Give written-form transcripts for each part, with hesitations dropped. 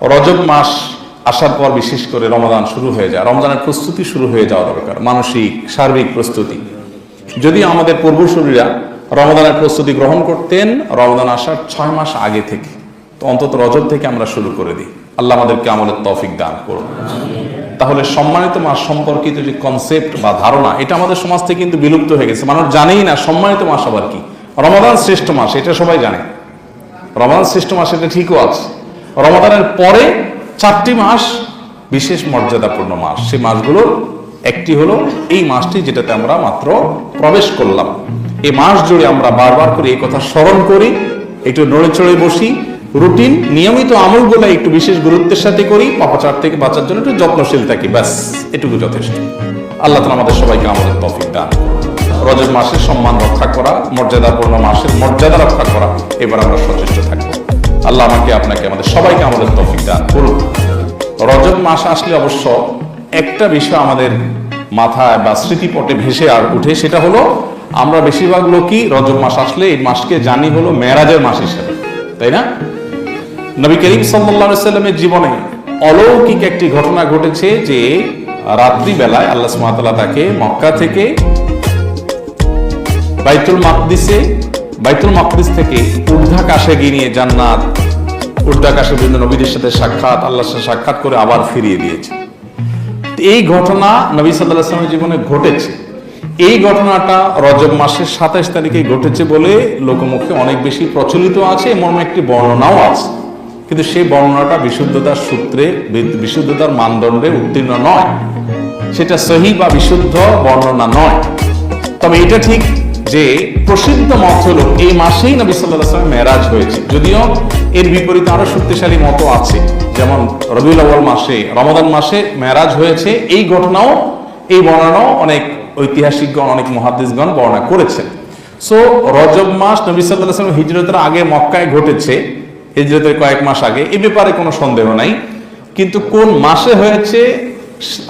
রজব মাস আসার পর বিশেষ করে রমাদান শুরু হয়ে যায়, রমজানের প্রস্তুতি শুরু হয়ে যাওয়া দরকার, মানসিক সার্বিক প্রস্তুতি। যদি আমাদের পূর্বসূরীরা রমাদানের প্রস্তুতি গ্রহণ করতেন রমাদান আসার 6 মাস আগে থেকে, তো অন্তত রজব থেকে আমরা শুরু করে দিই। আল্লাহ আমাদেরকে আমলের তৌফিক দান করুন। তাহলে সম্মানিত মাস সম্পর্কিত যে কনসেপ্ট বা ধারণা, এটা আমাদের সমাজ থেকে কিন্তু বিলুপ্ত হয়ে গেছে। মানুষ জানেই না সম্মানিত মাস আবার কি। রমাদান শ্রেষ্ঠ মাস, এটা সবাই জানে। রমাদান শ্রেষ্ঠ মাস, এটা ঠিকও আছে। রমাদানের পরে 4টি মাস বিশেষ মর্যাদাপূর্ণ মাস। সেই মাসগুলোর একটি হলো এই মাসটি, যেটাতে আমরা মাত্র প্রবেশ করলাম। এই মাস জুড়ে আমরা বারবার করে এই কথা স্মরণ করি, একটু নড়ে চড়ে বসি, রুটিন নিয়মিত আমলগুলো একটু বিশেষ গুরুত্বের সাথে করি, পাপাচার থেকে বাঁচার জন্য একটু যত্নশীল থাকি, ব্যাস এটুকু যথেষ্ট। আল্লাহ তাআলা আমাদের সবাইকে আমাদের তৌফিক দান। রজব মাসের সম্মান রক্ষা করা, মর্যাদাপূর্ণ মাসের মর্যাদা রক্ষা করা, এবার আমরা সচেষ্ট থাকবো। আল্লাহ আমাকে আপনাকে আমাদের সবাইকে আমাদের তৌফিক দান করুন। রজব মাস আসলে অবশ্য একটা বিষয় আমাদের মাথায় বা স্মৃতিপটে ভেসে আর উঠে, সেটা হলো আমরা বেশিরভাগ লোকই রজব মাস আসলে এই মাসকে জানি হলো মেরাজের মাস হিসেবে, তাই না? নবী করিম সাল্লাল্লাহু আলাইহি সাল্লামের জীবনে অলৌকিক একটি ঘটনা ঘটেছে যে রাত্রি বেলায় আল্লাহ সুবহানাহু ওয়া তাআলা তাকে মক্কা থেকে বাইতুল মাকদিস থেকে ঊর্ধ্বাকাশে গিয়ে জান্নাত, ঊর্ধ্বাকাশে বিভিন্ন নবীদের সাথে সাক্ষাৎ, আল্লাহর সাথে সাক্ষাৎ করে আবার ফিরিয়ে দিয়েছে। এই ঘটনা নবী সাল্লাল্লাহু আলাইহি ওয়াসাল্লামের জীবনে ঘটেছে। এই ঘটনাটা রজব মাসের 27 তারিখে ঘটেছে বলে লোকমুখে অনেক বেশি প্রচলিত আছে, এমন একটি বর্ণনাও আছে। কিন্তু সেই বর্ণনাটা বিশুদ্ধতার সূত্রে, বিশুদ্ধতার মানদণ্ডে উত্তীর্ণ নয়, সেটা সহিহ বা বিশুদ্ধ বর্ণনা নয়। তবে এটা ঠিক যে প্রসিদ্ধ মত হলো এই মাসেই নবী সাল্লাল্লাহু আলাইহি ওয়াসাল্লাম মেরাজ হয়েছে। যদিও এর বিপরীতে আরো শক্তিশালী মত আছে, যেমন রবিউল আউয়াল মাসে, রমাদান মাসে মেরাজ হয়েছে। এই ঘটনাও, এই বর্ণনাও অনেক ঐতিহাসিকগণ, অনেক মুহাদ্দিসগণ বর্ণনা করেছেন। সো রজব মাস নবী সাল্লাল্লাহু আলাইহি ওয়াসাল্লাম হিজরতের আগে মক্কায় ঘটেছে, হিজরতের কয়েক মাস আগে, এই ব্যাপারে কোনো সন্দেহ নাই। কিন্তু কোন মাসে হয়েছে,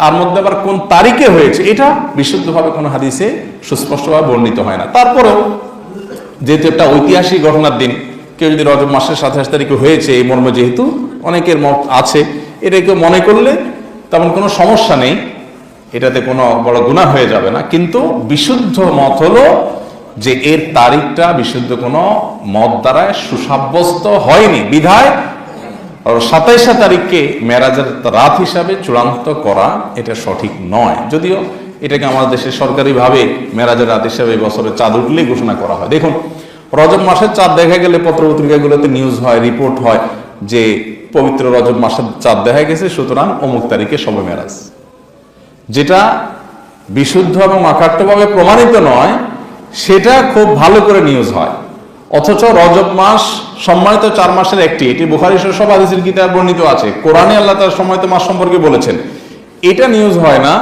আর মধ্যে আবার কোন তারিখে হয়েছে, এটা বিশুদ্ধভাবে কোনো হাদিসে সুস্পষ্টভাবে বর্ণিত হয় না। তারপরেও যেহেতু একটা ঐতিহাসিক ঘটনার দিন, কেউ যদি রজব মাসের 27 তারিখে হয়েছে এই মর্মে যেহেতু অনেকের মত আছে, এটা কেউ মনে করলে তেমন কোনো সমস্যা নেই, এটাতে কোনো বড় গুনাহ হয়ে যাবে না। কিন্তু বিশুদ্ধ মত হলো যে এর তারিখটা বিশুদ্ধ কোনো মত দ্বারা সুসাব্যস্ত হয়নি, বিধায় 27 তারিখকে মেরাজের রাত হিসাবে চূড়ান্ত করা এটা সঠিক নয়। যদিও এটাকে আমাদের দেশে সরকারিভাবে মেরাজের রাত হিসাবে বছরের চাঁদ উঠলেই ঘোষণা করা হয়। দেখুন, রজব মাসের চাঁদ দেখা গেলে পত্রপত্রিকাগুলোতে নিউজ হয়, রিপোর্ট হয় যে পবিত্র রজব মাসের চাঁদ দেখা গেছে, সুতরাং অমুক তারিখে শবে মেরাজ। যেটা বিশুদ্ধ এবং অকাট্যভাবে প্রমাণিত নয়, সেটা খুব ভালো করে নিউজ হয়। অথচ রজব মাস সম্মানিত 4 মাসের একটি, এটি বুখারী সহ সব হাদিসের কিতাবে বর্ণিত আছে। কোরআনে আল্লাহ তাআলা সম্মানিত মাস সম্পর্কে বলেছেন। এটা নিউজ হয় না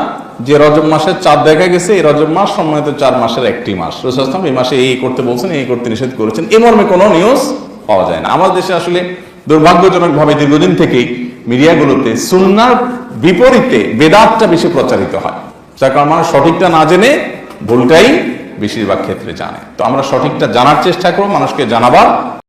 যে রজব মাসের চাঁদ দেখা গেছে, এই রজব মাস সম্মানিত 4 মাসের একটি মাস, রাসূল সাল্লাল্লাহু আলাইহি ওয়াসাল্লাম এই মাসে এই করতে বলছেন, এই করতে নিষেধ করেছেন, এই মর্মে কোনো নিউজ পাওয়া যায় না। আমাদের দেশে আসলে দুর্ভাগ্যজনকভাবে দীর্ঘদিন থেকেই মিডিয়াগুলোতে সুন্নাহর বিপরীতে বেদাতটা বেশি প্রচারিত হয়, যার কারণে মানুষ সঠিকটা না জেনে ভুলটাই বেশিরভাগ ক্ষেত্রে জানে। তো আমরা সঠিকটা জানার চেষ্টা করব, মানুষকে জানাবার